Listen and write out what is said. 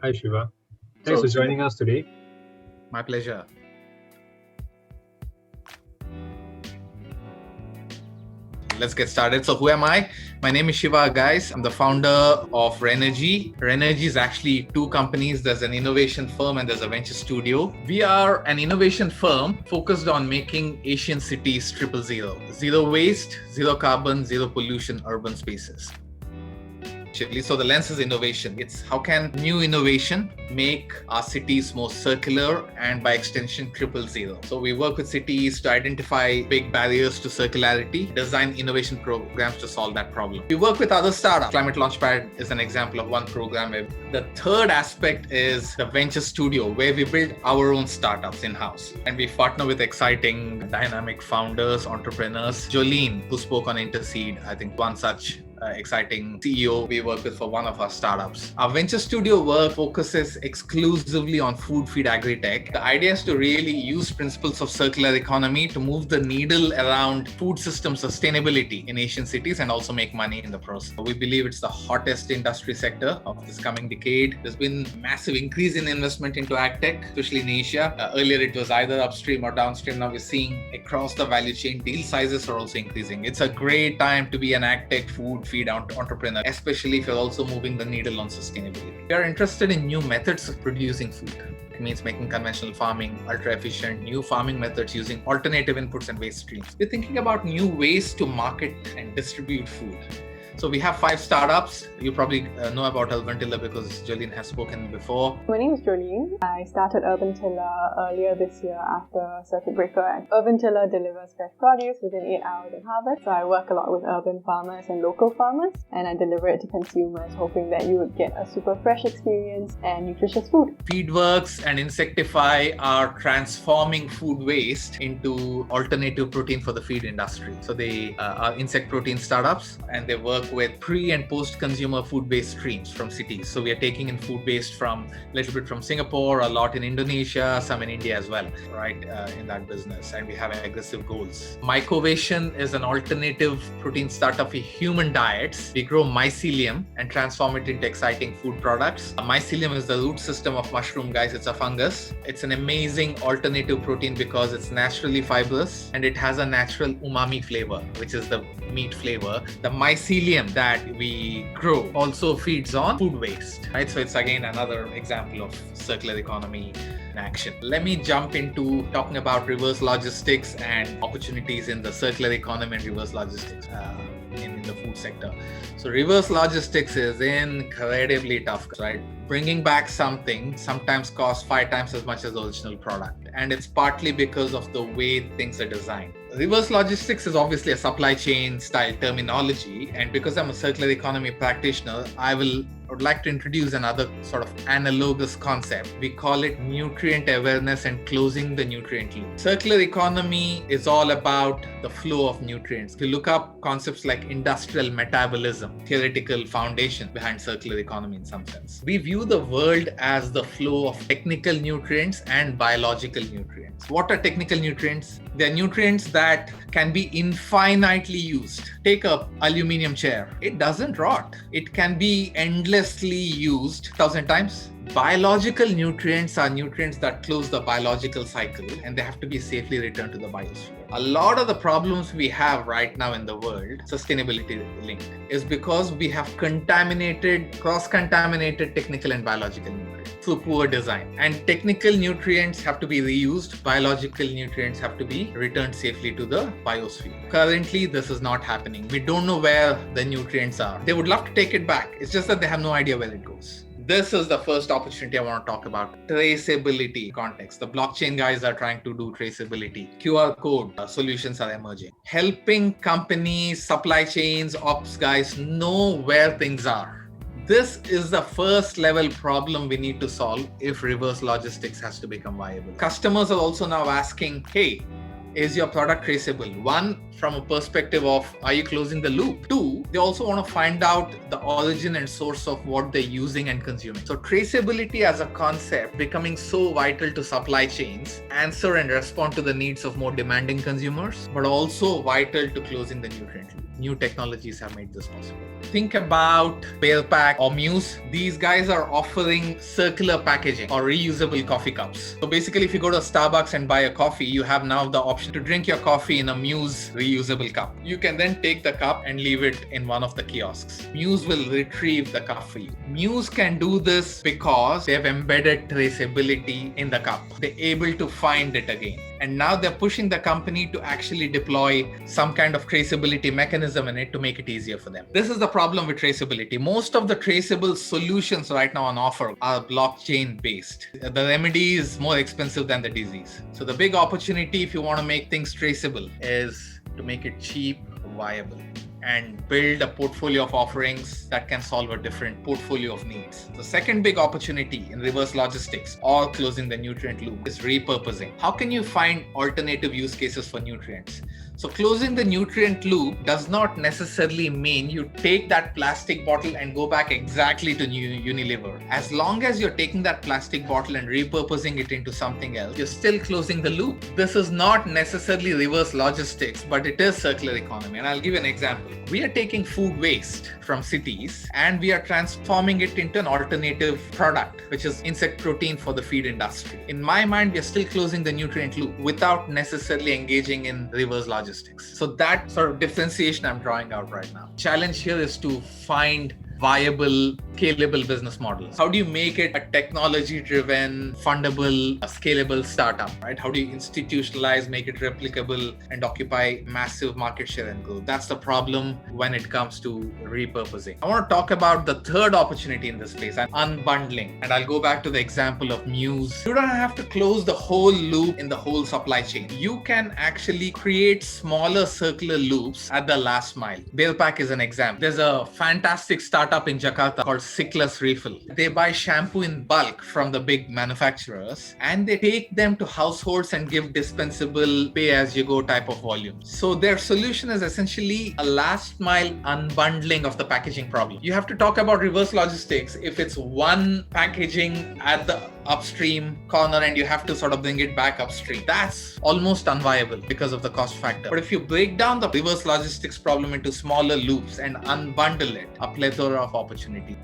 Hi Shiva. Thanks for joining us today. My pleasure. Let's get started. So who am I? My name is Shiva, guys. I'm the founder of Renergy. Renergy is actually two companies. There's an innovation firm and there's a venture studio. We are an innovation firm focused on making Asian cities triple zero. Zero waste, zero carbon, zero pollution urban spaces. So the lens is innovation. It's how can new innovation make our cities more circular and by extension triple zero. So we work with cities to identify big barriers to circularity, design innovation programs to solve that problem. We work with other startups. Climate Launchpad is an example of one program. The third aspect is the venture studio, where we build our own startups in-house. And we partner with exciting, dynamic founders, entrepreneurs. Jolene, who spoke on Interseed, I think one such exciting CEO we work with for one of our startups. Our venture studio work focuses exclusively on food feed agri-tech. The idea is to really use principles of circular economy to move the needle around food system sustainability in Asian cities and also make money in the process. We believe it's the hottest industry sector of this coming decade. There's been massive increase in investment into agtech, especially in Asia. Earlier it was either upstream or downstream. Now we're seeing across the value chain, deal sizes are also increasing. It's a great time to be an agtech food feed entrepreneur, especially if you're also moving the needle on sustainability. We are interested in new methods of producing food. It means making conventional farming ultra-efficient, new farming methods using alternative inputs and waste streams. We're thinking about new ways to market and distribute food. So we have 5 startups. You probably know about Urban Tiller because Jolene has spoken before. My name is Jolene. I started Urban Tiller earlier this year after circuit breaker. And Urban Tiller delivers fresh produce within 8 hours of harvest. So I work a lot with urban farmers and local farmers, and I deliver it to consumers, hoping that you would get a super fresh experience and nutritious food. Feedworks and Insectify are transforming food waste into alternative protein for the feed industry. So they are insect protein startups, and they work with pre and post consumer food-based streams from cities. So we are taking in food-based from a little bit from Singapore, a lot in Indonesia, some in India as well, right, in that business. And we have aggressive goals. Mycovation is an alternative protein startup for human diets. We grow mycelium and transform it into exciting food products. Mycelium is the root system of mushroom, guys. It's a fungus. It's an amazing alternative protein because it's naturally fibrous and it has a natural umami flavor, which is the meat flavor. The mycelium that we grow also feeds on food waste, right? So it's again another example of circular economy in action. Let me jump into talking about reverse logistics and opportunities in the circular economy and reverse logistics in the food sector. So reverse logistics is incredibly tough, right? Bringing back something sometimes costs 5 times as much as the original product. And it's partly because of the way things are designed. Reverse logistics is obviously a supply chain style terminology. And because I'm a circular economy practitioner, I would like to introduce another sort of analogous concept. We call it nutrient awareness and closing the nutrient loop. Circular economy is all about the flow of nutrients. If you look up concepts like industrial metabolism, theoretical foundation behind circular economy in some sense. We view the world as the flow of technical nutrients and biological nutrients. What are technical nutrients? They're nutrients that can be infinitely used. Take a aluminium chair. It doesn't rot. It can be endlessly used 1,000 times. Biological nutrients are nutrients that close the biological cycle and they have to be safely returned to the biosphere. A lot of the problems we have right now in the world, sustainability linked, is because we have cross-contaminated technical and biological nutrients through poor design. And technical nutrients have to be reused, biological nutrients have to be returned safely to the biosphere. Currently, this is not happening. We don't know where the nutrients are. They would love to take it back. It's just that they have no idea where it goes. This is the first opportunity I want to talk about. Traceability context. The blockchain guys are trying to do traceability. QR code solutions are emerging. Helping companies, supply chains, ops guys know where things are. This is the first level problem we need to solve if reverse logistics has to become viable. Customers are also now asking, hey, is your product traceable? One, from a perspective of, are you closing the loop? Two, they also want to find out the origin and source of what they're using and consuming. So traceability as a concept becoming so vital to supply chains, answer and respond to the needs of more demanding consumers, but also vital to closing the nutrient loop. new technologies have made this possible. Think about Pailpack or Muse. These guys are offering circular packaging or reusable coffee cups. So basically, if you go to Starbucks and buy a coffee, you have now the option to drink your coffee in a Muse reusable cup. You can then take the cup and leave it in one of the kiosks. Muse will retrieve the cup for you. Muse can do this because they have embedded traceability in the cup. They're able to find it again. And now they're pushing the company to actually deploy some kind of traceability mechanism in it to make it easier for them. This is the problem with traceability. Most of the traceable solutions right now on offer are blockchain based. The remedy is more expensive than the disease. So the big opportunity, if you want to make things traceable, is to make it cheap, viable, and build a portfolio of offerings that can solve a different portfolio of needs. The second big opportunity in reverse logistics or closing the nutrient loop is repurposing. How can you find alternative use cases for nutrients? So closing the nutrient loop does not necessarily mean you take that plastic bottle and go back exactly to Unilever. As long as you're taking that plastic bottle and repurposing it into something else, you're still closing the loop. This is not necessarily reverse logistics, but it is circular economy. And I'll give you an example. We are taking food waste from cities and we are transforming it into an alternative product, which is insect protein for the feed industry. In my mind, we are still closing the nutrient loop without necessarily engaging in reverse logistics. So that sort of differentiation I'm drawing out right now. Challenge here is to find viable, scalable business models. How do you make it a technology-driven, fundable, scalable startup, right? How do you institutionalize, make it replicable, and occupy massive market share and growth? That's the problem when it comes to repurposing. I want to talk about the third opportunity in this space, unbundling. And I'll go back to the example of Muse. You don't have to close the whole loop in the whole supply chain. You can actually create smaller circular loops at the last mile. Pailpack is an example. There's a fantastic startup in Jakarta called Sickless Refill. They buy shampoo in bulk from the big manufacturers and they take them to households and give dispensable pay-as-you-go type of volume. So their solution is essentially a last mile unbundling of the packaging problem. You have to talk about reverse logistics if it's one packaging at the upstream corner and you have to sort of bring it back upstream. That's almost unviable because of the cost factor. But if you break down the reverse logistics problem into smaller loops and unbundle it, a plethora of opportunity.